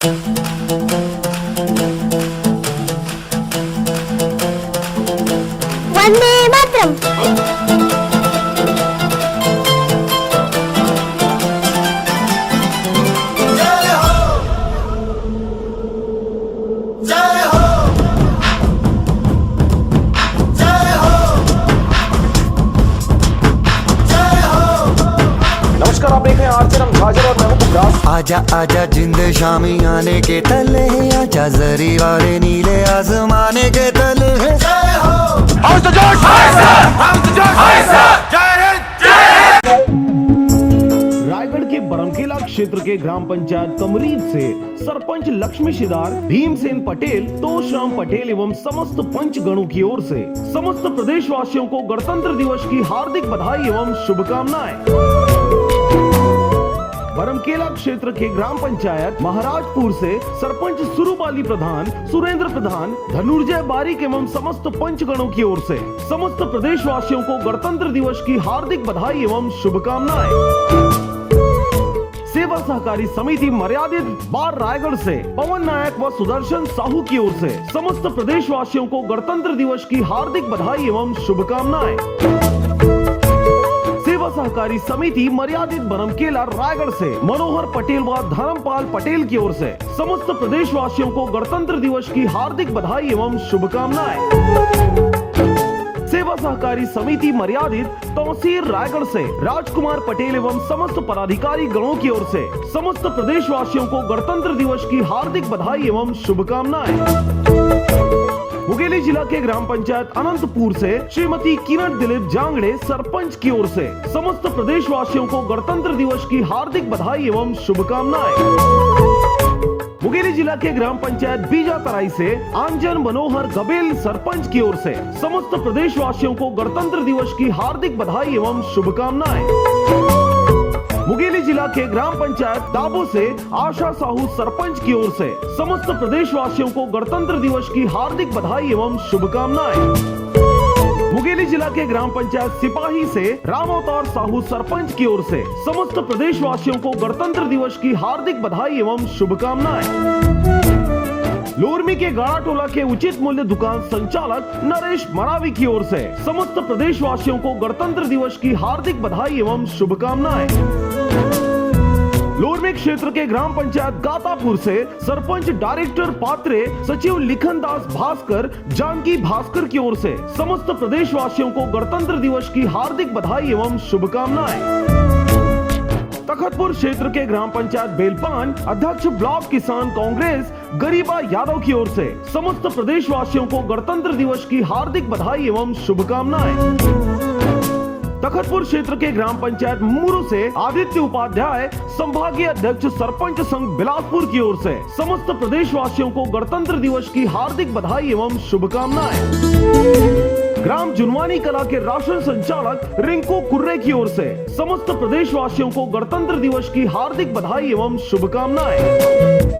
वंदे मातरम। जय हो, जय हो, जय हो, जय हो। नमस्कार, आप देख रहे हैं आरचरम झाजर और मैं हूं गुमराज। आजा आजा जिंद शामी आने के तले, आजा जरी वाले नीले आसमाने के तले। जय हो, हाउस द जज, हाउस द जज, जय हिंद, जय हिंद। रायगढ़ के बरमकेला क्षेत्र के ग्राम पंचायत कमरीद से सरपंच लक्ष्मी शिदार, भीमसेन पटेल, तोषराम पटेल एवं समस्त पंचगणों की ओर से समस्त प्रदेशवासियों को गणतंत्र दिवस की हार्दिक बधाई एवं शुभकामनाएं। बरमकेला क्षेत्र के ग्राम पंचायत महाराजपुर से सरपंच सुरुबाली प्रधान, सुरेंद्र प्रधान, धनुर्जय बारिक एवं समस्त पंचगणों की ओर से समस्त प्रदेशवासियों को गणतंत्र दिवस की हार्दिक बधाई एवं शुभकामनाएं। सेवा सहकारी समिति मर्यादित बार रायगढ़ से पवन नायक व सुदर्शन साहू की ओर से समस्त प्रदेशवासियों को गणतंत्र दिवस की हार्दिक बधाई एवं शुभकामनाएं। सेवा सहकारी समिति मर्यादित बरमकेला रायगढ़ से मनोहर पटेल व धर्मपाल पटेल की ओर से समस्त प्रदेशवासियों को गणतंत्र दिवस की हार्दिक बधाई एवं शुभकामनाएं। सेवा सहकारी समिति मर्यादित तौसीर रायगढ़ से राजकुमार पटेल एवं समस्त पदाधिकारी गणों की ओर से समस्त प्रदेशवासियों को गणतंत्र दिवस की हार्दिक बधाई एवं शुभकामनाएं। मुंगेली जिला के ग्राम पंचायत अनंतपुर से श्रीमती किरण दिलीप जांगड़े सरपंच की ओर से समस्त प्रदेशवासियों को गणतंत्र दिवस की हार्दिक बधाई एवं शुभकामनाएं। मुंगेली जिला के ग्राम पंचायत बीजा तराई से आंजन मनोहर गबेल सरपंच की ओर से समस्त प्रदेशवासियों को गणतंत्र दिवस की हार्दिक बधाई एवं शुभकामनाएं। मुंगेली जिला के ग्राम पंचायत दाबो से आशा साहू सरपंच की ओर से समस्त प्रदेशवासियों को गणतंत्र दिवस की हार्दिक बधाई एवं शुभकामनाएं। मुंगेली जिला के ग्राम पंचायत सिपाही से राम अवतार साहू सरपंच की ओर से समस्त प्रदेशवासियों को गणतंत्र दिवस की हार्दिक बधाई एवं शुभकामनाएं। लोरमी के गाड़ा टोला के उचित मूल्य दुकान संचालक नरेश मरावी की ओर से समस्त प्रदेशवासियों को गणतंत्र दिवस की हार्दिक बधाई एवं शुभकामनाएं। लोरमी क्षेत्र के ग्राम पंचायत गातापुर से सरपंच डायरेक्टर पात्रे सचिव लिखन दास भास्कर जानकी भास्कर की ओर से समस्त प्रदेशवासियों को गणतंत्र दिवस की हार्दिक बधाई एवं शुभकामनाएं। तखतपुर क्षेत्र के ग्राम पंचायत बेलपान अध्यक्ष ब्लॉक किसान कांग्रेस गरीबा यादव की ओर से समस्त प्रदेशवासियों को गणतंत्र दिवस की हार्दिक बधाई एवं शुभकामनाएं। तखतपुर क्षेत्र के ग्राम पंचायत मुरू से आदित्य उपाध्याय संभागीय अध्यक्ष सरपंच संघ बिलासपुर की ओर से समस्त प्रदेशवासियों को गणतंत्र दिवस की हार्दिक बधाई एवं शुभकामनाएं। ग्राम जुनवानी कला के राशन संचालक रिंकू कुर्रे की ओर से समस्त प्रदेशवासियों को गणतंत्र दिवस की हार्दिक बधाई एवं शुभकामनाएं।